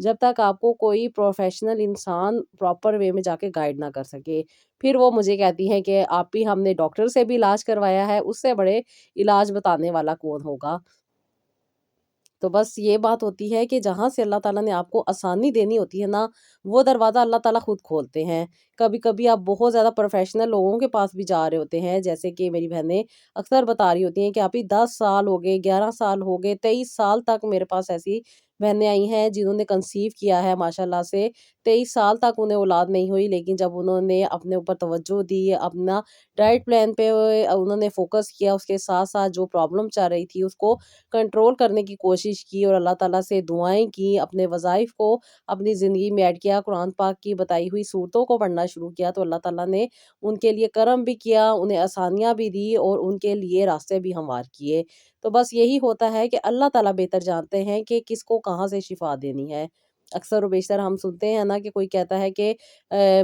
جب تک آپ کو کوئی پروفیشنل انسان پراپر وے میں جا کے گائیڈ نہ کر سکے۔ پھر وہ مجھے کہتی ہیں کہ آپ ہی ہم نے ڈاکٹر سے بھی علاج کروایا ہے، اس سے بڑے علاج بتانے والا کون ہوگا۔ تو بس یہ بات ہوتی ہے کہ جہاں سے اللہ تعالیٰ نے آپ کو آسانی دینی ہوتی ہے نا، وہ دروازہ اللہ تعالیٰ خود کھولتے ہیں۔ کبھی کبھی آپ بہت زیادہ پروفیشنل لوگوں کے پاس بھی جا رہے ہوتے ہیں، جیسے کہ میری بہنیں اکثر بتا رہی ہوتی ہیں کہ آپ ہی 10 سال ہو گئے، 11 سال ہو گئے، 23 سال تک میرے پاس ایسی بہنیں آئی ہیں جنہوں نے کنسیو کیا ہے ماشاء اللہ سے، 23 سال تک انہیں اولاد نہیں ہوئی، لیکن جب انہوں نے اپنے اوپر توجہ دی، اپنا ڈائٹ پلان پہ انہوں نے فوکس کیا، اس کے ساتھ ساتھ جو پرابلم چل رہی تھی اس کو کنٹرول کرنے کی کوشش کی اور اللہ تعالیٰ سے دعائیں کی، اپنے وظائف کو اپنی زندگی میں ایڈ کیا، قرآن پاک کی بتائی ہوئی صورتوں کو پڑھنا شروع کیا، تو اللہ تعالیٰ نے ان کے لیے کرم بھی کیا، انہیں آسانیاں بھی دی اور ان کے لیے راستے بھی ہموار کیے۔ تو بس یہی ہوتا ہے کہ اللہ تعالیٰ بہتر جانتے ہیں کہ کس کو کہاں سے شفا دینی ہے۔ اکثر و بیشتر ہم سنتے ہیں نا کہ کوئی کہتا ہے کہ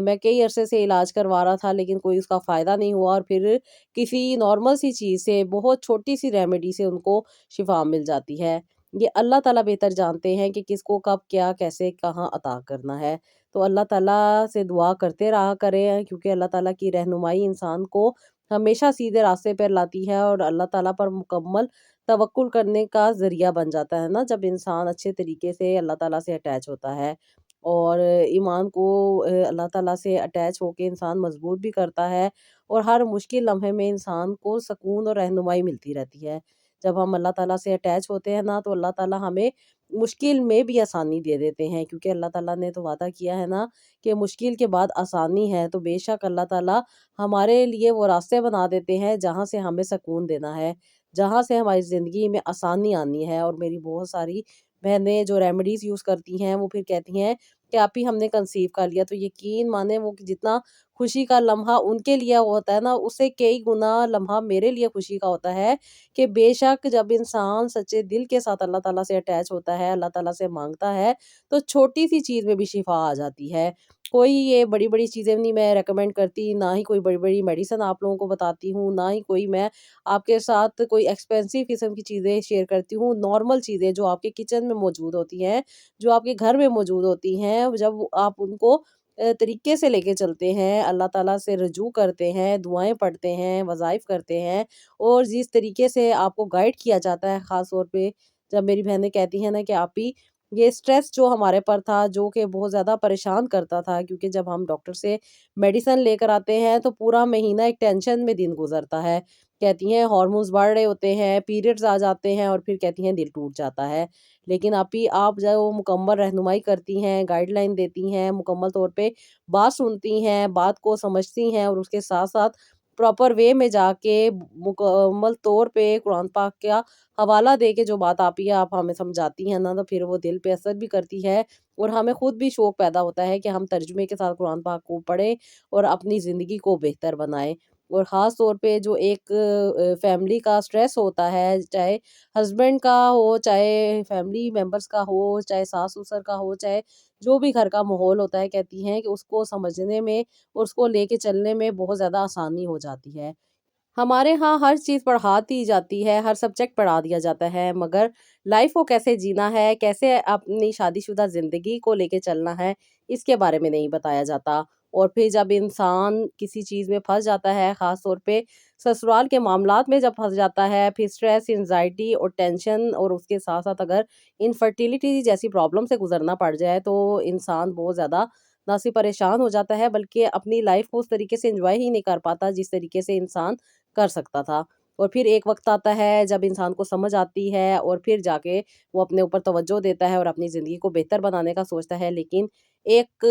میں کئی عرصے سے علاج کروا رہا تھا لیکن کوئی اس کا فائدہ نہیں ہوا، اور پھر کسی نارمل سی چیز سے، بہت چھوٹی سی ریمیڈی سے ان کو شفا مل جاتی ہے۔ یہ اللہ تعالیٰ بہتر جانتے ہیں کہ کس کو کب کیا کیسے کہاں عطا کرنا ہے۔ تو اللہ تعالیٰ سے دعا کرتے رہا کریں، کیونکہ اللہ تعالیٰ کی رہنمائی انسان کو ہمیشہ سیدھے راستے پر لاتی ہے اور اللہ تعالیٰ پر مکمل توکل کرنے کا ذریعہ بن جاتا ہے نا، جب انسان اچھے طریقے سے اللہ تعالیٰ سے اٹیچ ہوتا ہے اور ایمان کو اللہ تعالیٰ سے اٹیچ ہو کے انسان مضبوط بھی کرتا ہے، اور ہر مشکل لمحے میں انسان کو سکون اور رہنمائی ملتی رہتی ہے۔ جب ہم اللہ تعالیٰ سے اٹیچ ہوتے ہیں نا تو اللہ تعالیٰ ہمیں مشکل میں بھی آسانی دے دیتے ہیں، کیونکہ اللہ تعالیٰ نے تو وعدہ کیا ہے نا کہ مشکل کے بعد آسانی ہے، تو بے شک اللہ تعالیٰ ہمارے لیے وہ راستے بنا دیتے ہیں جہاں سے ہمیں سکون دینا ہے، جہاں سے ہماری زندگی میں آسانی آنی ہے۔ اور میری بہت ساری بہنیں جو ریمیڈیز یوز کرتی ہیں وہ پھر کہتی ہیں کہ آپ ہی ہم نے کنسیو کر لیا، تو یقین مانے وہ جتنا خوشی کا لمحہ ان کے لیے ہوتا ہے نا، اس سے کئی گنا لمحہ میرے لیے خوشی کا ہوتا ہے کہ بے شک جب انسان سچے دل کے ساتھ اللہ تعالیٰ سے اٹیچ ہوتا ہے، اللہ تعالیٰ سے مانگتا ہے، تو چھوٹی سی چیز میں بھی شفا آ جاتی ہے۔ کوئی یہ بڑی بڑی چیزیں نہیں میں ریکمینڈ کرتی، نہ ہی کوئی بڑی بڑی میڈیسن آپ لوگوں کو بتاتی ہوں، نہ ہی کوئی میں آپ کے ساتھ کوئی ایکسپینسو قسم کی چیزیں شیئر کرتی ہوں۔ نارمل چیزیں جو آپ کے کچن میں موجود ہوتی ہیں، جو آپ کے گھر میں موجود ہوتی ہیں، جب آپ ان کو طریقے سے لے کے چلتے ہیں، اللہ تعالیٰ سے رجوع کرتے ہیں، دعائیں پڑھتے ہیں، وظائف کرتے ہیں، اور جس طریقے سے آپ کو گائیڈ کیا جاتا ہے، خاص طور پہ جب میری بہنیں کہتی ہیں نا کہ آپ ہی یہ سٹریس جو ہمارے پر تھا، جو کہ بہت زیادہ پریشان کرتا تھا، کیونکہ جب ہم ڈاکٹر سے میڈیسن لے کر آتے ہیں تو پورا مہینہ ایک ٹینشن میں دن گزرتا ہے۔ کہتی ہیں ہارمونز بڑھ رہے ہوتے ہیں، پیریڈز آ جاتے ہیں، اور پھر کہتی ہیں دل ٹوٹ جاتا ہے۔ لیکن آپ جو مکمل رہنمائی کرتی ہیں، گائیڈ لائن دیتی ہیں، مکمل طور پہ بات سنتی ہیں، بات کو سمجھتی ہیں، اور اس کے ساتھ ساتھ پراپر وے میں جا کے مکمل طور پہ قرآن پاک کا حوالہ دے کے جو بات آپ ہمیں سمجھاتی ہیں نا، تو پھر وہ دل پہ اثر بھی کرتی ہے، اور ہمیں خود بھی شوق پیدا ہوتا ہے کہ ہم ترجمے کے ساتھ قرآن پاک کو پڑھیں اور اپنی زندگی کو بہتر بنائیں۔ اور خاص طور پہ جو ایک فیملی کا سٹریس ہوتا ہے، چاہے ہسبینڈ کا ہو، چاہے فیملی ممبرس کا ہو، چاہے ساس سسر کا ہو، چاہے جو بھی گھر کا ماحول ہوتا ہے، کہتی ہیں کہ اس کو سمجھنے میں اور اس کو لے کے چلنے میں بہت زیادہ آسانی ہو جاتی ہے۔ ہمارے ہاں ہر چیز پڑھا دی جاتی ہے، ہر سبجیکٹ پڑھا دیا جاتا ہے، مگر لائف کو کیسے جینا ہے، کیسے اپنی شادی شدہ زندگی کو لے کے چلنا ہے، اس کے بارے میں نہیں بتایا جاتا۔ اور پھر جب انسان کسی چیز میں پھنس جاتا ہے، خاص طور پہ سسرال کے معاملات میں جب پھنس جاتا ہے، پھر سٹریس، انزائٹی اور ٹینشن، اور اس کے ساتھ ساتھ اگر انفرٹیلیٹی جیسی پرابلم سے گزرنا پڑ جائے تو انسان بہت زیادہ نہ صرف پریشان ہو جاتا ہے، بلکہ اپنی لائف کو اس طریقے سے انجوائے ہی نہیں کر پاتا جس طریقے سے انسان کر سکتا تھا۔ اور پھر ایک وقت آتا ہے جب انسان کو سمجھ آتی ہے، اور پھر جا کے وہ اپنے اوپر توجہ دیتا ہے اور اپنی زندگی کو بہتر بنانے کا سوچتا ہے، لیکن ایک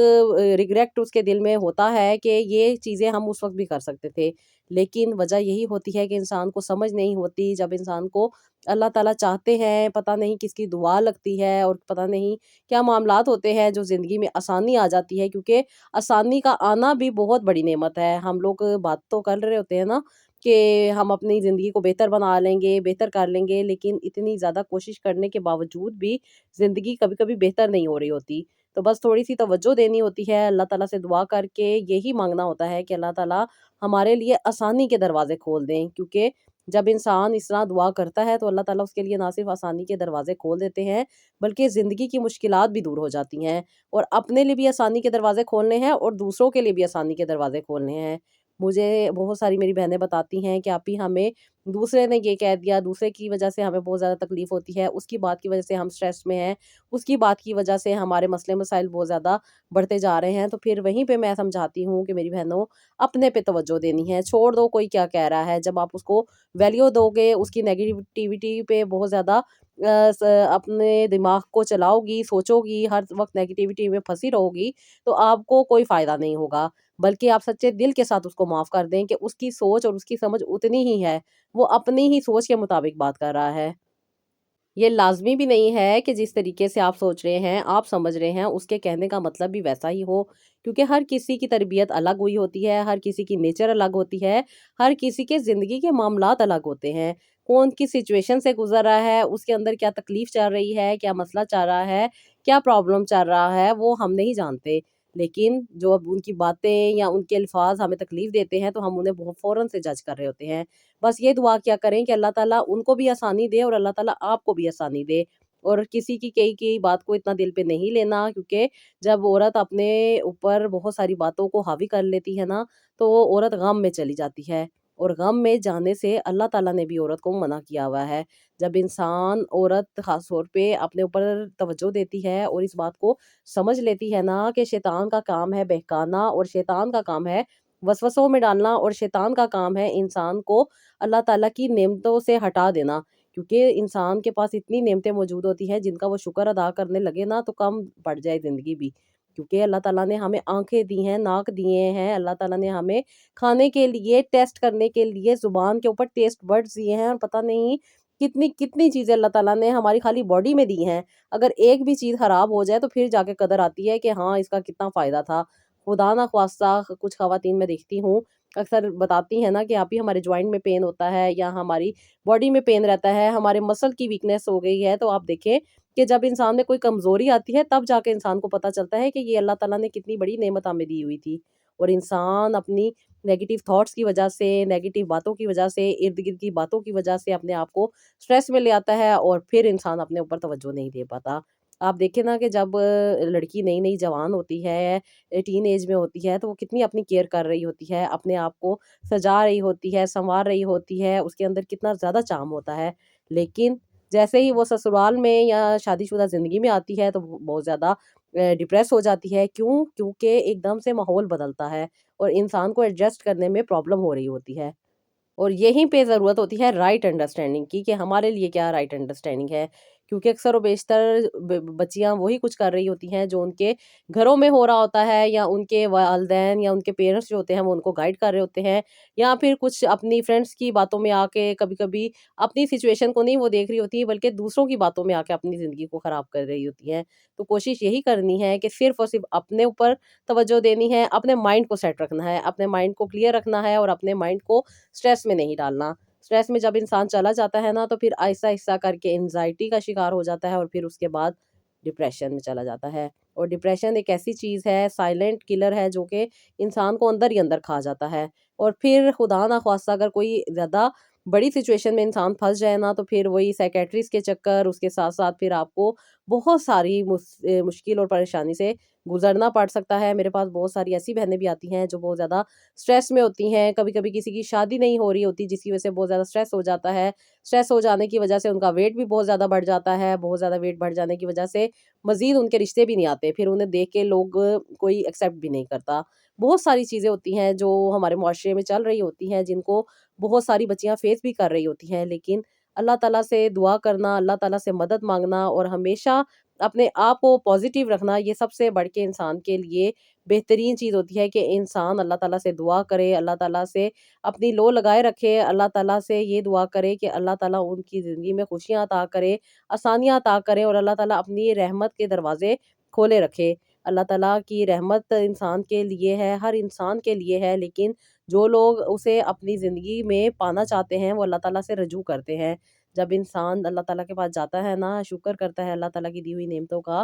ریگریٹ اس کے دل میں ہوتا ہے کہ یہ چیزیں ہم اس وقت بھی کر سکتے تھے، لیکن وجہ یہی ہوتی ہے کہ انسان کو سمجھ نہیں ہوتی۔ جب انسان کو اللہ تعالیٰ چاہتے ہیں، پتہ نہیں کس کی دعا لگتی ہے، اور پتہ نہیں کیا معاملات ہوتے ہیں جو زندگی میں آسانی آ جاتی ہے، کیونکہ آسانی کا آنا بھی بہت بڑی نعمت ہے۔ ہم لوگ بات تو کر رہے ہوتے ہیں نا کہ ہم اپنی زندگی کو بہتر بنا لیں گے، بہتر کر لیں گے، لیکن اتنی زیادہ کوشش کرنے کے باوجود بھی زندگی کبھی کبھی بہتر نہیں ہو رہی ہوتی۔ تو بس تھوڑی سی توجہ دینی ہوتی ہے، اللہ تعالیٰ سے دعا کر کے یہی مانگنا ہوتا ہے کہ اللہ تعالیٰ ہمارے لیے آسانی کے دروازے کھول دیں، کیونکہ جب انسان اس طرح دعا کرتا ہے تو اللہ تعالیٰ اس کے لیے نہ صرف آسانی کے دروازے کھول دیتے ہیں بلکہ زندگی کی مشکلات بھی دور ہو جاتی ہیں، اور اپنے لیے بھی آسانی کے دروازے کھولنے ہیں اور دوسروں کے لیے بھی آسانی کے دروازے کھولنے ہیں۔ مجھے بہت ساری میری بہنیں بتاتی ہیں کہ آپی ہمیں دوسرے نے یہ کہہ دیا، دوسرے کی وجہ سے ہمیں بہت زیادہ تکلیف ہوتی ہے، اس کی بات کی وجہ سے ہم سٹریس میں ہیں، اس کی بات کی وجہ سے ہمارے مسئلے مسائل بہت زیادہ بڑھتے جا رہے ہیں۔ تو پھر وہیں پہ میں سمجھاتی ہوں کہ میری بہنوں، اپنے پہ توجہ دینی ہے، چھوڑ دو کوئی کیا کہہ رہا ہے۔ جب آپ اس کو ویلیو دو گے، اس کی نیگیٹیوٹی پہ بہت زیادہ اپنے دماغ کو چلاؤ گی، سوچو گی، ہر وقت نیگیٹیوٹی میں پھنسی رہو گی، تو آپ کو کوئی فائدہ نہیں ہوگا۔ بلکہ آپ سچے دل کے ساتھ اس کو معاف کر دیں کہ اس کی سوچ اور اس کی سمجھ اتنی ہی ہے، وہ اپنی ہی سوچ کے مطابق بات کر رہا ہے۔ یہ لازمی بھی نہیں ہے کہ جس طریقے سے آپ سوچ رہے ہیں، آپ سمجھ رہے ہیں، اس کے کہنے کا مطلب بھی ویسا ہی ہو، کیونکہ ہر کسی کی تربیت الگ ہوئی ہوتی ہے، ہر کسی کی نیچر الگ ہوتی ہے، ہر کسی کے زندگی کے معاملات الگ ہوتے ہیں۔ کون کس سچویشن سے گزر رہا ہے، اس کے اندر کیا تکلیف چل رہی ہے، کیا مسئلہ چل رہا ہے، کیا پرابلم چل رہا ہے، وہ ہم نہیں جانتے۔ لیکن جو اب ان کی باتیں یا ان کے الفاظ ہمیں تکلیف دیتے ہیں تو ہم انہیں بہت فوراً سے جج کر رہے ہوتے ہیں۔ بس یہ دعا کیا کریں کہ اللہ تعالیٰ ان کو بھی آسانی دے اور اللہ تعالیٰ آپ کو بھی آسانی دے، اور کسی کی کئی بات کو اتنا دل پہ نہیں لینا، کیونکہ جب عورت اپنے اوپر بہت ساری باتوں کو حاوی کر لیتی ہے نا، تو وہ عورت غم میں چلی جاتی ہے، اور غم میں جانے سے اللہ تعالیٰ نے بھی عورت کو منع کیا ہوا ہے۔ جب انسان، عورت خاص طور پہ اپنے اوپر توجہ دیتی ہے اور اس بات کو سمجھ لیتی ہے نا کہ شیطان کا کام ہے بہکانا، اور شیطان کا کام ہے وسوسوں میں ڈالنا، اور شیطان کا کام ہے انسان کو اللہ تعالیٰ کی نعمتوں سے ہٹا دینا، کیونکہ انسان کے پاس اتنی نعمتیں موجود ہوتی ہیں جن کا وہ شکر ادا کرنے لگے نا تو کم پڑ جائے زندگی بھی، کیونکہ اللہ تعالیٰ نے ہمیں آنکھیں دی ہیں، ناک دیے ہیں، اللہ تعالیٰ نے ہمیں کھانے کے لیے، ٹیسٹ کرنے کے لیے زبان کے اوپر ٹیسٹ برڈز دیے ہیں، اور پتہ نہیں کتنی کتنی چیزیں اللہ تعالیٰ نے ہماری خالی باڈی میں دی ہیں۔ اگر ایک بھی چیز خراب ہو جائے تو پھر جا کے قدر آتی ہے کہ ہاں اس کا کتنا فائدہ تھا۔ خدا نہ خواستہ کچھ خواتین میں دیکھتی ہوں اکثر بتاتی ہیں نا کہ آپ ہی ہمارے جوائنٹ میں پین ہوتا ہے یا ہماری باڈی میں پین رہتا ہے، ہمارے مسل کی ویکنیس ہو گئی ہے، تو آپ دیکھیں کہ جب انسان میں کوئی کمزوری آتی ہے تب جا کے انسان کو پتہ چلتا ہے کہ یہ اللہ تعالیٰ نے کتنی بڑی نعمت ہمیں دی ہوئی تھی، اور انسان اپنی نیگیٹو تھاٹس کی وجہ سے، نیگیٹو باتوں کی وجہ سے، ارد گرد کی باتوں کی وجہ سے اپنے آپ کو سٹریس میں لے آتا ہے، اور پھر انسان اپنے اوپر توجہ نہیں دے پاتا۔ آپ دیکھیں نا کہ جب لڑکی نئی نئی جوان ہوتی ہے، ٹین ایج میں ہوتی ہے، تو وہ کتنی اپنی کیئر کر رہی ہوتی ہے، اپنے آپ کو سجا رہی ہوتی ہے، سنوار رہی ہوتی ہے، اس کے اندر کتنا زیادہ چارم ہوتا ہے، لیکن جیسے ہی وہ سسرال میں یا شادی شدہ زندگی میں آتی ہے تو وہ بہت زیادہ ڈپریس ہو جاتی ہے۔ کیوں؟ کیونکہ ایک دم سے ماحول بدلتا ہے اور انسان کو ایڈجسٹ کرنے میں پرابلم ہو رہی ہوتی ہے، اور یہیں پہ ضرورت ہوتی ہے رائٹ انڈرسٹینڈنگ کی کہ ہمارے لیے کیا رائٹ انڈرسٹینڈنگ ہے، کیونکہ اکثر و بیشتر بچیاں وہی کچھ کر رہی ہوتی ہیں جو ان کے گھروں میں ہو رہا ہوتا ہے، یا ان کے والدین یا ان کے پیرنٹس جو ہوتے ہیں وہ ان کو گائیڈ کر رہے ہوتے ہیں، یا پھر کچھ اپنی فرینڈس کی باتوں میں آ کے کبھی کبھی اپنی سچویشن کو نہیں وہ دیکھ رہی ہوتی ہے بلکہ دوسروں کی باتوں میں آ کے اپنی زندگی کو خراب کر رہی ہوتی ہیں۔ تو کوشش یہی کرنی ہے کہ صرف اور صرف اپنے اوپر توجہ دینی ہے، اپنے مائنڈ کو سیٹ رکھنا ہے، اپنے مائنڈ کو کلیئر رکھنا ہے، اور اپنے مائنڈ کو سٹریس میں نہیں ڈالنا۔ سٹریس میں جب انسان چلا جاتا ہے نا تو پھر آہستہ آہستہ کر کے انزائٹی کا شکار ہو جاتا ہے، اور پھر اس کے بعد ڈپریشن میں چلا جاتا ہے، اور ڈپریشن ایک ایسی چیز ہے، سائلنٹ کلر ہے، جو کہ انسان کو اندر ہی اندر کھا جاتا ہے، اور پھر خدا نہ خواستہ اگر کوئی زیادہ بڑی سچویشن میں انسان پھنس جائے نا تو پھر وہی سائکیٹرسٹ کے چکر، اس کے ساتھ ساتھ پھر آپ کو بہت ساری مشکل اور پریشانی سے گزرنا پڑ سکتا ہے۔ میرے پاس بہت ساری ایسی بہنیں بھی آتی ہیں جو بہت زیادہ سٹریس میں ہوتی ہیں، کبھی کبھی کسی کی شادی نہیں ہو رہی ہوتی جس کی وجہ سے بہت زیادہ سٹریس ہو جاتا ہے، سٹریس ہو جانے کی وجہ سے ان کا ویٹ بھی بہت زیادہ بڑھ جاتا ہے، بہت زیادہ ویٹ بڑھ جانے کی وجہ سے مزید ان کے رشتے بھی نہیں آتے، پھر انہیں دیکھ کے لوگ کوئی ایکسیپٹ بھی نہیں کرتا۔ بہت ساری چیزیں ہوتی ہیں جو ہمارے معاشرے میں چل رہی ہوتی ہیں جن کو بہت ساری بچیاں فیس بھی کر رہی ہوتی ہیں، لیکن اللہ تعالیٰ سے دعا کرنا، اللہ تعالیٰ سے مدد مانگنا، اور ہمیشہ اپنے آپ کو پازیٹیو رکھنا، یہ سب سے بڑھ کے انسان کے لیے بہترین چیز ہوتی ہے کہ انسان اللہ تعالیٰ سے دعا کرے، اللہ تعالیٰ سے اپنی لو لگائے رکھے، اللہ تعالیٰ سے یہ دعا کرے کہ اللہ تعالیٰ ان کی زندگی میں خوشیاں عطا کرے، آسانیاں عطا کرے، اور اللہ تعالیٰ اپنی رحمت کے دروازے کھولے رکھے۔ اللہ تعالیٰ کی رحمت انسان کے لیے ہے، ہر انسان کے لیے ہے، لیکن جو لوگ اسے اپنی زندگی میں پانا چاہتے ہیں وہ اللہ تعالیٰ سے رجوع کرتے ہیں۔ جب انسان اللہ تعالیٰ کے پاس جاتا ہے نا، شکر کرتا ہے اللہ تعالیٰ کی دی ہوئی نعمتوں کا،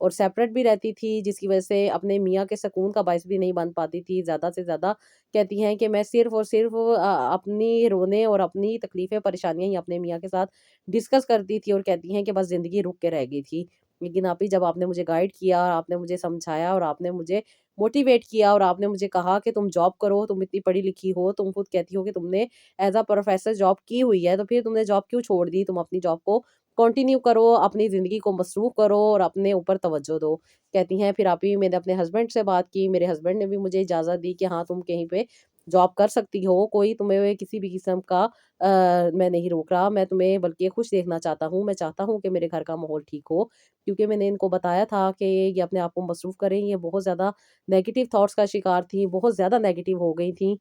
اور سیپریٹ بھی رہتی تھی، جس کی وجہ سے اپنے میاں کے سکون کا باعث بھی نہیں بن پاتی تھی۔ زیادہ سے زیادہ کہتی ہیں کہ میں صرف اور صرف اپنی رونے اور اپنی تکلیفیں پریشانیاں ہی اپنے میاں کے ساتھ ڈسکس کرتی تھی، اور کہتی ہیں کہ بس زندگی رک کے رہ گئی تھی۔ لیکن آپی جب آپ نے مجھے گائیڈ کیا، آپ نے مجھے سمجھایا اور آپ نے مجھے موٹیویٹ کیا، اور آپ نے مجھے کہا کہ تم جاب کرو، تم اتنی پڑھی لکھی ہو، تم خود کہتی ہو کہ تم نے ایز اے پروفیسر جاب کی ہوئی ہے، تو پھر تم نے جاب کیوں چھوڑ دی؟ تم اپنی جاب کو کنٹینیو کرو، اپنی زندگی کو مصروف کرو اور اپنے اوپر توجہ دو۔ کہتی ہیں پھر آپ ہی میں نے اپنے ہسبینڈ سے بات کی، میرے ہسبینڈ نے بھی مجھے اجازت دی کہ ہاں تم کہیں پہ جاب کر سکتی ہو، کوئی تمہیں کسی بھی قسم کا میں نہیں روک رہا، میں تمہیں بلکہ خوش دیکھنا چاہتا ہوں، میں چاہتا ہوں کہ میرے گھر کا ماحول ٹھیک ہو، کیونکہ میں نے ان کو بتایا تھا کہ یہ اپنے آپ کو مصروف کریں، یہ بہت زیادہ نیگیٹو تھاٹس کا شکار تھیں، بہت زیادہ نیگیٹو ہو گئی تھیں،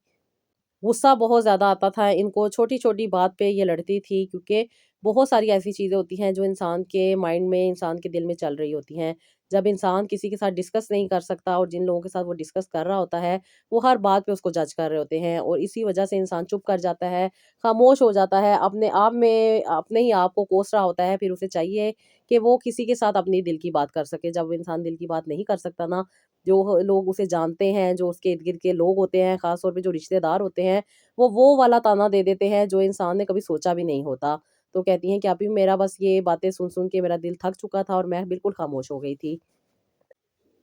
غصہ بہت زیادہ آتا تھا ان کو، چھوٹی چھوٹی بات پہ یہ لڑتی تھی، کیونکہ بہت ساری ایسی چیزیں ہوتی ہیں جو انسان کے مائنڈ میں، انسان کے دل میں چل رہی ہوتی ہیں۔ جب انسان کسی کے ساتھ ڈسکس نہیں کر سکتا، اور جن لوگوں کے ساتھ وہ ڈسکس کر رہا ہوتا ہے وہ ہر بات پہ اس کو جج کر رہے ہوتے ہیں، اور اسی وجہ سے انسان چپ کر جاتا ہے، خاموش ہو جاتا ہے، اپنے آپ میں اپنے ہی آپ کو کوس رہا ہوتا ہے۔ پھر اسے چاہیے کہ وہ کسی کے ساتھ اپنی دل کی بات کر سکے۔ جب انسان دل کی بات نہیں کر سکتا نا، جو لوگ اسے جانتے ہیں، جو اس کے ارد گرد کے لوگ ہوتے ہیں، خاص طور پہ جو رشتے دار ہوتے ہیں، وہ والا تانا دے دیتے ہیں جو انسان نے کبھی سوچا بھی نہیں ہوتا۔ تو کہتی ہیں کہ ابھی میرا بس یہ باتیں سن سن کے میرا دل تھک چکا تھا، اور میں بالکل خاموش ہو گئی تھی۔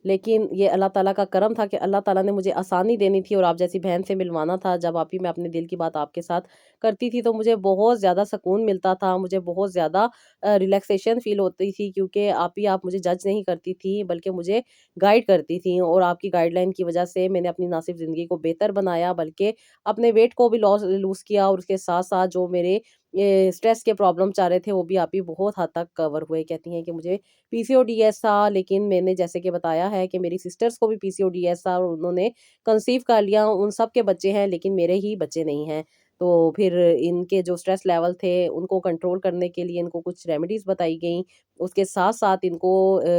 لیکن یہ اللہ تعالیٰ کا کرم تھا کہ اللہ تعالیٰ نے مجھے آسانی دینی تھی اور آپ جیسی بہن سے ملوانا تھا۔ جب آپ ہی میں اپنے دل کی بات آپ کے ساتھ کرتی تھی تو مجھے بہت زیادہ سکون ملتا تھا، مجھے بہت زیادہ ریلیکسیشن فیل ہوتی تھی، کیونکہ آپ مجھے جج نہیں کرتی تھی بلکہ مجھے گائیڈ کرتی تھیں، اور آپ کی گائیڈ لائن کی وجہ سے میں نے اپنی نہ صرف زندگی کو بہتر بنایا بلکہ اپنے ویٹ کو بھی لوز کیا، اور اس کے ساتھ ساتھ جو میرے اسٹریس کے پرابلم چاہ رہے تھے وہ بھی آپ ہی بہت حد تک کور ہوئے۔ کہتی ہیں کہ مجھے پی سی او ڈی ایس تھا، لیکن میں نے جیسے کہ بتایا ہے کہ میری سسٹرز کو بھی پی سی او ڈی ایس تھا، اور انہوں نے کنسیو کر لیا، ان سب کے بچے ہیں لیکن میرے ہی بچے نہیں ہیں۔ تو پھر ان کے جو سٹریس لیول تھے ان کو کنٹرول کرنے کے لیے ان کو کچھ ریمیڈیز بتائی گئیں، اس کے ساتھ ساتھ ان کو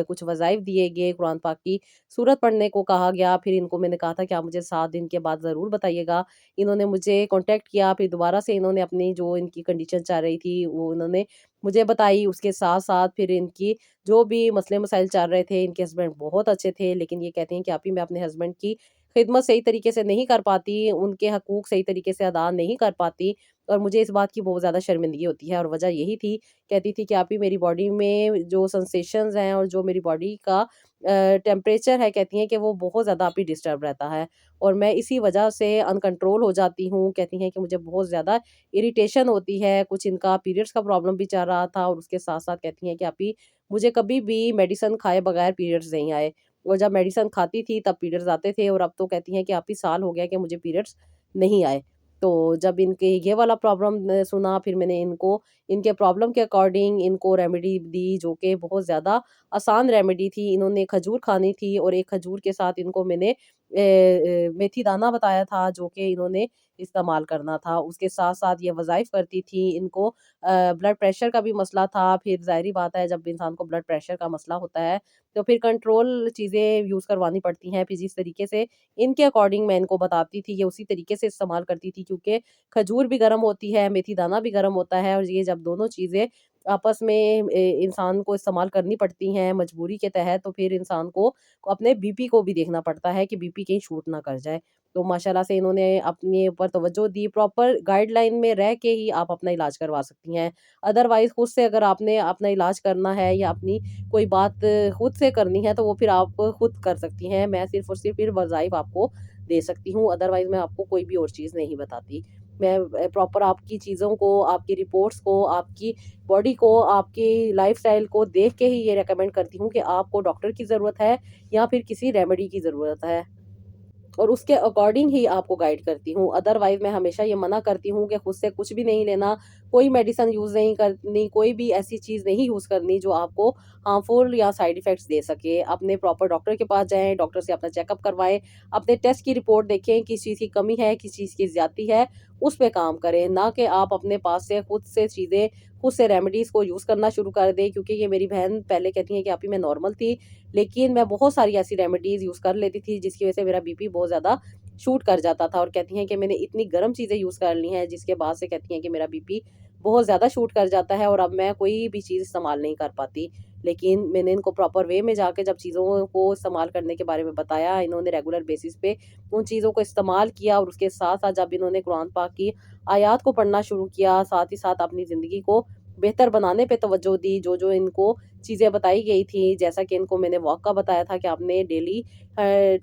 کچھ وظائف دیے گئے، قرآن پاک کی سورت پڑھنے کو کہا گیا۔ پھر ان کو میں نے کہا تھا کہ آپ مجھے 7 دن کے بعد ضرور بتائیے گا۔ انہوں نے مجھے کانٹیکٹ کیا، پھر دوبارہ سے انہوں نے اپنی جو ان کی کنڈیشن چل رہی تھی وہ انہوں نے مجھے بتائی، اس کے ساتھ ساتھ پھر ان کی جو بھی مسئلے مسائل چل رہے تھے، ان کے ہسبینڈ بہت اچھے تھے، لیکن یہ کہتے ہیں کہ آپ ہی میں اپنے ہسبینڈ کی خدمت صحیح طریقے سے نہیں کر پاتی، ان کے حقوق صحیح طریقے سے ادا نہیں کر پاتی، اور مجھے اس بات کی بہت زیادہ شرمندگی ہوتی ہے، اور وجہ یہی تھی، کہتی تھی کہ آپ ہی میری باڈی میں جو سنسیشنز ہیں اور جو میری باڈی کا ٹیمپریچر ہے، کہتی ہیں کہ وہ بہت زیادہ آپ ہی ڈسٹرب رہتا ہے، اور میں اسی وجہ سے ان کنٹرول ہو جاتی ہوں۔ کہتی ہیں کہ مجھے بہت زیادہ اریٹیشن ہوتی ہے، کچھ ان کا پیریڈز کا پرابلم بھی چل رہا تھا، اور اس کے ساتھ ساتھ کہتی ہیں کہ آپ ہی مجھے کبھی بھی میڈیسن کھائے بغیر پیریڈز نہیں آئے، اور جب میڈیسن کھاتی تھی تب پیریڈز آتے تھے، اور اب تو کہتی ہیں کہ آپ ہی سال ہو گیا کہ مجھے پیریڈز نہیں آئے۔ تو جب ان کے یہ والا پرابلم سنا، پھر میں نے ان کو ان کے پرابلم کے اکارڈنگ ان کو ریمیڈی دی، جو کہ بہت زیادہ آسان ریمیڈی تھی۔ انہوں نے کھجور کھانی تھی، اور ایک کھجور کے ساتھ ان کو میں نے میتھی دانہ بتایا تھا جو کہ انہوں نے استعمال کرنا تھا۔ اس کے ساتھ ساتھ یہ وظائف کرتی تھی، ان کو بلڈ پریشر کا بھی مسئلہ تھا۔ پھر ظاہری بات ہے جب انسان کو بلڈ پریشر کا مسئلہ ہوتا ہے تو پھر کنٹرول چیزیں یوز کروانی پڑتی ہیں۔ پھر جس طریقے سے ان کے اکارڈنگ میں ان کو بتاتی تھی، یہ اسی طریقے سے استعمال کرتی تھی، کیونکہ کھجور بھی گرم ہوتی ہے، میتھی دانہ بھی گرم ہوتا ہے، اور یہ جب دونوں چیزیں آپس میں انسان کو استعمال کرنی پڑتی ہیں مجبوری کے تحت، تو پھر انسان کو اپنے بی پی کو بھی دیکھنا پڑتا ہے کہ بی پی کہیں شوٹ نہ کر جائے۔ تو ماشاءاللہ سے انہوں نے اپنے اوپر توجہ دی، پراپر گائیڈ لائن میں رہ کے ہی آپ اپنا علاج کروا سکتی ہیں۔ ادروائز خود سے اگر آپ نے اپنا علاج کرنا ہے یا اپنی کوئی بات خود سے کرنی ہے تو وہ پھر آپ خود کر سکتی ہیں، میں صرف اور صرف پھر وظائف آپ کو دے سکتی ہوں، ادروائز میں آپ کو کوئی بھی اور چیز نہیں بتاتی۔ میں پراپر آپ کی چیزوں کو، آپ کی رپورٹس کو، آپ کی باڈی کو، آپ کی لائف سٹائل کو دیکھ کے ہی یہ ریکمینڈ کرتی ہوں کہ آپ کو ڈاکٹر کی ضرورت ہے یا پھر کسی ریمیڈی کی ضرورت ہے، اور اس کے اکارڈنگ ہی آپ کو گائیڈ کرتی ہوں۔ ادروائز میں ہمیشہ یہ منع کرتی ہوں کہ خود سے کچھ بھی نہیں لینا، کوئی میڈیسن یوز نہیں کرنی، کوئی بھی ایسی چیز نہیں یوز کرنی جو آپ کو ہارمفل یا سائیڈ ایفیکٹس دے سکے۔ اپنے پراپر ڈاکٹر کے پاس جائیں، ڈاکٹر سے اپنا چیک اپ کروائیں، اپنے ٹیسٹ کی رپورٹ دیکھیں، کس چیز کی کمی ہے، کس چیز کی زیادتی ہے، اس پہ کام کریں، نہ کہ آپ اپنے پاس سے خود سے ریمیڈیز کو یوز کرنا شروع کر دیں۔ کیونکہ یہ میری بہن پہلے کہتی ہیں کہ آپ ہی میں نارمل تھی، لیکن میں بہت ساری ایسی ریمیڈیز یوز کر لیتی تھی جس کی وجہ سے میرا بی پی بہت زیادہ شوٹ کر جاتا تھا، اور کہتی ہیں کہ میں نے اتنی گرم چیزیں یوز کر لی ہیں جس کے بعد سے کہتی ہیں کہ میرا بی پی بہت زیادہ شوٹ کر جاتا ہے اور اب میں کوئی بھی چیز استعمال نہیں کر پاتی۔ لیکن میں نے ان کو پراپر وے میں جا کے جب چیزوں کو استعمال کرنے کے بارے میں بتایا، انہوں نے ریگولر بیسس پہ ان چیزوں کو استعمال کیا، اور اس کے ساتھ ساتھ جب انہوں نے قرآن پاک کی آیات کو پڑھنا شروع کیا، ساتھ ہی ساتھ اپنی زندگی کو بہتر بنانے پہ توجہ دی، جو جو ان کو چیزیں بتائی گئی تھی، جیسا کہ ان کو میں نے واک کا بتایا تھا کہ آپ نے ڈیلی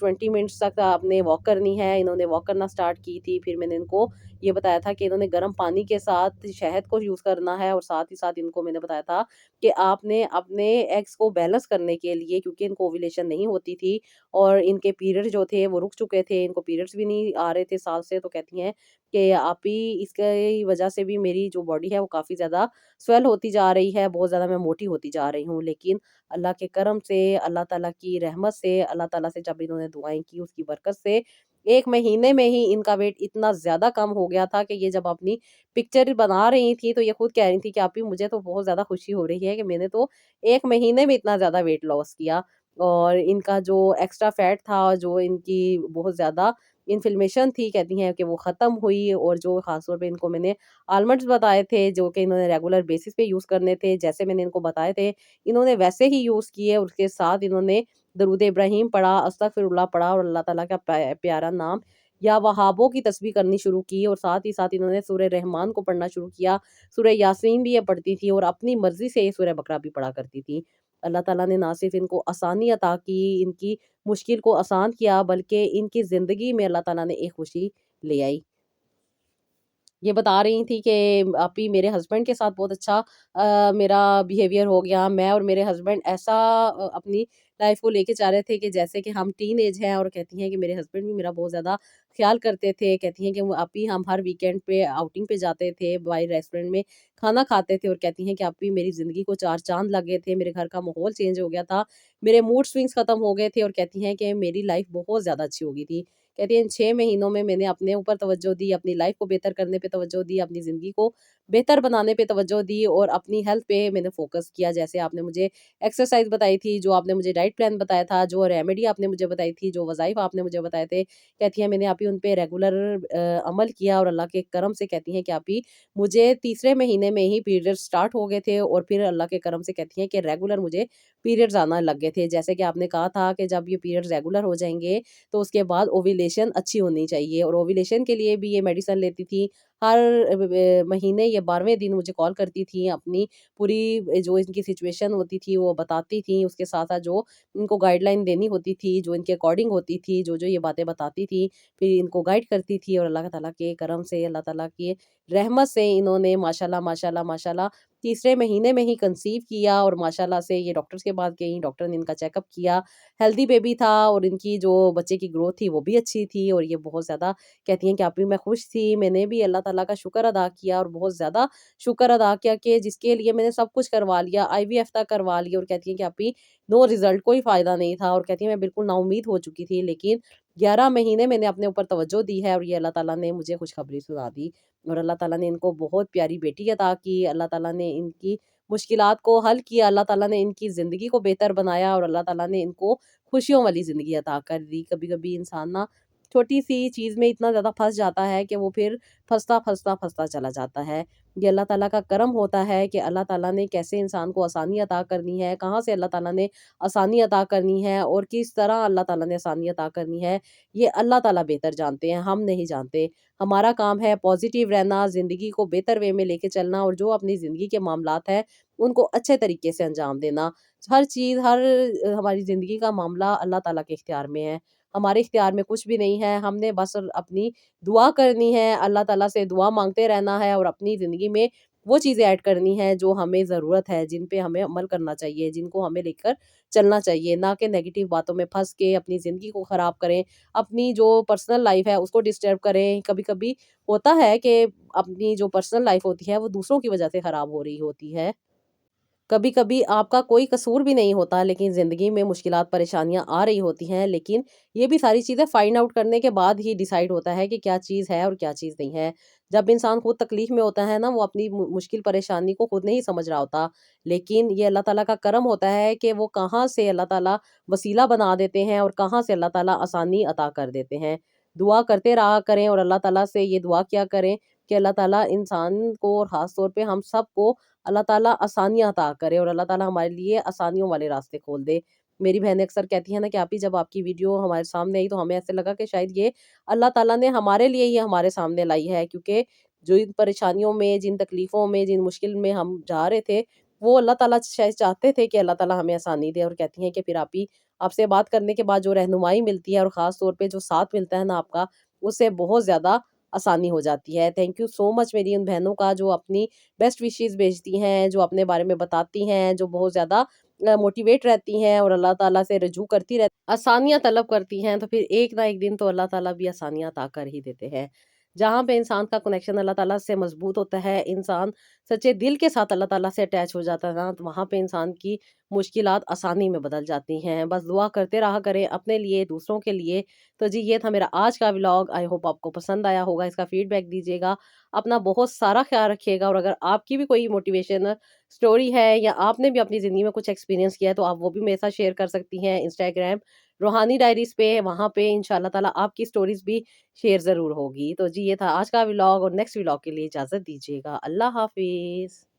20 منٹس تک آپ نے واک کرنی ہے، انہوں نے واک کرنا سٹارٹ کی تھی۔ پھر میں نے ان کو یہ بتایا تھا کہ انہوں نے گرم پانی کے ساتھ شہد کو یوز کرنا ہے، اور ساتھ ہی ساتھ ان کو میں نے بتایا تھا کہ آپ نے اپنے ایگز کو بیلنس کرنے کے لیے، کیونکہ ان کو اوویلیشن نہیں ہوتی تھی اور ان کے پیریڈ جو تھے وہ رک چکے تھے، ان کو پیریڈز بھی نہیں آ رہے تھے سال سے، تو کہتی ہیں کہ آپ ہی اس کی وجہ سے بھی میری جو باڈی ہے وہ کافی زیادہ سویل ہوتی جا رہی ہے، بہت زیادہ میں موٹی ہوتی جا رہی ہوں۔ لیکن اللہ کے کرم سے، اللہ تعالیٰ کی رحمت سے، اللہ تعالیٰ سے جب انہوں نے دعائیں کی، اس کی برکت سے 1 مہینے میں ہی ان کا ویٹ اتنا زیادہ کم ہو گیا تھا کہ یہ جب اپنی پکچر بنا رہی تھی تو یہ خود کہہ رہی تھی کہ آپی مجھے تو بہت زیادہ خوشی ہو رہی ہے کہ میں نے تو 1 مہینے میں اتنا زیادہ ویٹ لاس کیا۔ اور ان کا جو ایکسٹرا فیٹ تھا، جو ان کی بہت زیادہ انفلمیشن تھی، کہتی ہیں کہ وہ ختم ہوئی، اور جو خاص طور پہ ان کو میں نے آلمنڈس بتائے تھے جو کہ انہوں نے ریگولر بیسس پہ یوز کرنے تھے، جیسے میں نے ان کو بتائے تھے انہوں نے ویسے ہی یوز کیے، اور اس کے ساتھ انہوں نے درود ابراہیم پڑھا، استغفر اللہ پڑھا، اور اللہ تعالیٰ کا پیارا نام یا وہابوں کی تسبیح کرنی شروع کی، اور ساتھ ہی ساتھ انہوں نے سورہ رحمان کو پڑھنا شروع کیا، سورہ یاسین بھی یہ پڑھتی تھی، اور اپنی مرضی سے یہ سورہ بقرہ بھی پڑھا کرتی تھی۔ اللہ تعالیٰ نے نہ صرف ان کو آسانی عطا کی، ان کی مشکل کو آسان کیا، بلکہ ان کی زندگی میں اللہ تعالیٰ نے ایک خوشی لے آئی۔ یہ بتا رہی تھی کہ آپی میرے ہسبینڈ کے ساتھ بہت اچھا میرا بیہیویئر ہو گیا، میں اور میرے ہسبینڈ ایسا اپنی لائف کو لے کے چاہ رہے تھے کہ جیسے کہ ہم ٹین ایج ہیں، اور کہتی ہیں کہ میرے ہسبینڈ بھی میرا بہت زیادہ خیال کرتے تھے، کہتی ہیں کہ آپی ہم ہر ویکینڈ پہ آؤٹنگ پہ جاتے تھے، باہر ریسٹورینٹ میں کھانا کھاتے تھے، اور کہتی ہیں کہ آپی میری زندگی کو 4 چاند لگ گئے تھے، میرے گھر کا ماحول چینج ہو گیا تھا، میرے موڈ سوئنگس ختم ہو گئے تھے، اور کہتی ہیں کہ میری لائف بہت زیادہ اچھی ہو گئی تھی۔ کہتی ہیں ان 6 مہینوں میں نے اپنے اوپر توجہ دی، اپنی لائف کو بہتر کرنے پہ توجہ دی، اپنی زندگی کو بہتر بنانے پہ توجہ دی، اور اپنی ہیلتھ پہ میں نے فوکس کیا، جیسے آپ نے مجھے ایکسرسائز بتائی تھی، جو آپ نے مجھے ڈائٹ پلان بتایا تھا، جو ریمیڈی آپ نے مجھے بتائی تھی، جو وظائف آپ نے مجھے بتائے تھے، کہتی ہیں میں نے آپ ہی ان پہ ریگولر عمل کیا، اور اللہ کے کرم سے کہتی ہیں کہ آپ ہی مجھے تیسرے مہینے میں ہی پیریڈ سٹارٹ ہو گئے تھے، اور پھر اللہ کے کرم سے کہتی ہیں کہ ریگولر مجھے پیریڈز آنا لگ گئے تھے، جیسے کہ آپ نے کہا تھا کہ جب یہ پیریڈز ریگولر ہو جائیں گے تو اس کے بعد اوویلیشن اچھی ہونی چاہیے، اور اوویلیشن کے لیے بھی یہ میڈیسن لیتی تھی۔ ہر مہینے یہ 12ویں دن مجھے کال کرتی تھیں، اپنی پوری جو ان کی سچویشن ہوتی تھی وہ بتاتی تھیں، اس کے ساتھ ساتھ جو ان کو گائیڈ لائن دینی ہوتی تھی، جو ان کے اکارڈنگ ہوتی تھی، جو جو یہ باتیں بتاتی تھی، پھر ان کو گائیڈ کرتی تھی، اور اللہ تعالیٰ کے کرم سے، اللہ تعالیٰ کی رحمت سے انہوں نے ماشاءاللہ ماشاءاللہ ماشاءاللہ تیسرے مہینے میں ہی کنسیو کیا، اور ماشاءاللہ سے یہ ڈاکٹرز کے پاس گئیں، ڈاکٹر نے ان کا چیک اپ کیا، ہیلدی بیبی تھا، اور ان کی جو بچے کی گروتھ تھی وہ بھی اچھی تھی، اور یہ بہت زیادہ کہتی ہیں کہ آپ بھی میں خوش تھی، میں نے بھی اللہ تعالیٰ کا شکر ادا کیا، اور بہت زیادہ شکر ادا کیا کہ جس کے لیے میں نے سب کچھ کروا لیا، IVF تک کروا لیا، اور کہتی ہیں کہ آپ بھی نو رزلٹ، کوئی فائدہ نہیں تھا، اور کہتی ہیں میں بالکل نا امید ہو چکی تھی، لیکن 11 مہینے میں نے اپنے اوپر توجہ دی ہے، اور یہ اللہ تعالیٰ نے مجھے خوشخبری سنا دی، اور اللہ تعالیٰ نے ان کو بہت پیاری بیٹی عطا کی، اللہ تعالیٰ نے ان کی مشکلات کو حل کیا، اللہ تعالیٰ نے ان کی زندگی کو بہتر بنایا، اور اللہ تعالیٰ نے ان کو خوشیوں والی زندگی عطا کر دی۔ کبھی کبھی انسان نا چھوٹی سی چیز میں اتنا زیادہ پھنس جاتا ہے کہ وہ پھر پھنستا چلا جاتا ہے۔ یہ اللہ تعالیٰ کا کرم ہوتا ہے کہ اللہ تعالیٰ نے کیسے انسان کو آسانی عطا کرنی ہے، کہاں سے اللہ تعالیٰ نے آسانی عطا کرنی ہے، اور کس طرح اللہ تعالیٰ نے آسانی عطا کرنی ہے، یہ اللہ تعالیٰ بہتر جانتے ہیں، ہم نہیں جانتے۔ ہمارا کام ہے پازیٹیو رہنا، زندگی کو بہتر وے میں لے کے چلنا، اور جو اپنی زندگی کے معاملات ہیں ان کو اچھے طریقے سے انجام دینا۔ ہر چیز، ہماری زندگی کا معاملہ اللہ تعالیٰ کے اختیار میں ہے، ہمارے اختیار میں کچھ بھی نہیں ہے، ہم نے بس اپنی دعا کرنی ہے، اللہ تعالیٰ سے دعا مانگتے رہنا ہے، اور اپنی زندگی میں وہ چیزیں ایڈ کرنی ہے جو ہمیں ضرورت ہے، جن پہ ہمیں عمل کرنا چاہیے، جن کو ہمیں لے کر چلنا چاہیے، نہ کہ نیگیٹو باتوں میں پھنس کے اپنی زندگی کو خراب کریں، اپنی جو پرسنل لائف ہے اس کو ڈسٹرب کریں۔ کبھی کبھی ہوتا ہے کہ اپنی جو پرسنل لائف ہوتی ہے وہ دوسروں کی وجہ سے خراب ہو رہی ہوتی ہے، کبھی کبھی آپ کا کوئی قصور بھی نہیں ہوتا، لیکن زندگی میں مشکلات پریشانیاں آ رہی ہوتی ہیں، لیکن یہ بھی ساری چیزیں فائنڈ آؤٹ کرنے کے بعد ہی ڈیسائیڈ ہوتا ہے کہ کیا چیز ہے اور کیا چیز نہیں ہے۔ جب انسان خود تکلیف میں ہوتا ہے نا، وہ اپنی مشکل پریشانی کو خود نہیں سمجھ رہا ہوتا، لیکن یہ اللہ تعالیٰ کا کرم ہوتا ہے کہ وہ کہاں سے اللہ تعالیٰ وسیلہ بنا دیتے ہیں، اور کہاں سے اللہ تعالیٰ آسانی عطا کر دیتے ہیں۔ دعا کرتے رہا کریں، اور اللہ تعالیٰ سے یہ دعا کیا کریں کہ اللہ تعالیٰ انسان کو اور خاص طور پہ ہم سب کو اللہ تعالیٰ آسانیاں عطا کرے اور اللہ تعالیٰ ہمارے لیے آسانیوں والے راستے کھول دے۔ میری بہنیں اکثر کہتی ہیں نا کہ آپی جب آپ کی ویڈیو ہمارے سامنے آئی تو ہمیں ایسے لگا کہ شاید یہ اللہ تعالیٰ نے ہمارے لیے یہ ہمارے سامنے لائی ہے، کیونکہ جو ان پریشانیوں میں، جن تکلیفوں میں، جن مشکل میں ہم جا رہے تھے، وہ اللہ تعالیٰ شاید چاہتے تھے کہ اللہ تعالیٰ ہمیں آسانی دے، اور کہتی ہیں کہ پھر آپی آپ سے بات کرنے کے بعد جو رہنمائی ملتی ہے اور خاص طور پہ جو ساتھ ملتا ہے نا آپ کا، اس سے بہت زیادہ آسانی ہو جاتی ہے۔ تھینک یو سو مچ میری ان بہنوں کا جو اپنی بیسٹ وشیز بھیجتی ہیں، جو اپنے بارے میں بتاتی ہیں، جو بہت زیادہ موٹیویٹ رہتی ہیں اور اللہ تعالیٰ سے رجوع کرتی رہتی ہیں، آسانیاں طلب کرتی ہیں، تو پھر ایک نہ ایک دن تو اللہ تعالیٰ بھی آسانیاں عطا کر ہی دیتے ہیں۔ جہاں پہ انسان کا کنیکشن اللہ تعالیٰ سے مضبوط ہوتا ہے، انسان سچے دل کے ساتھ اللہ تعالیٰ سے اٹیچ ہو جاتا ہے نا، تو وہاں پہ انسان کی مشکلات آسانی میں بدل جاتی ہیں۔ بس دعا کرتے رہا کریں اپنے لیے، دوسروں کے لیے۔ تو جی یہ تھا میرا آج کا ولاگ، آئی ہوپ آپ کو پسند آیا ہوگا، اس کا فیڈ بیک دیجیے گا، اپنا بہت سارا خیال رکھیے گا، اور اگر آپ کی بھی کوئی موٹیویشن سٹوری ہے یا آپ نے بھی اپنی زندگی میں کچھ ایکسپیرینس کیا ہے تو آپ وہ بھی میرے ساتھ شیئر کر سکتی ہیں انسٹاگرام روحانی ڈائریز پہ، وہاں پہ انشاءاللہ تعالیٰ آپ کی سٹوریز بھی شیئر ضرور ہوگی۔ تو جی یہ تھا آج کا ولاگ، اور نیکسٹ ولاگ کے لیے اجازت دیجیے گا۔ اللہ حافظ۔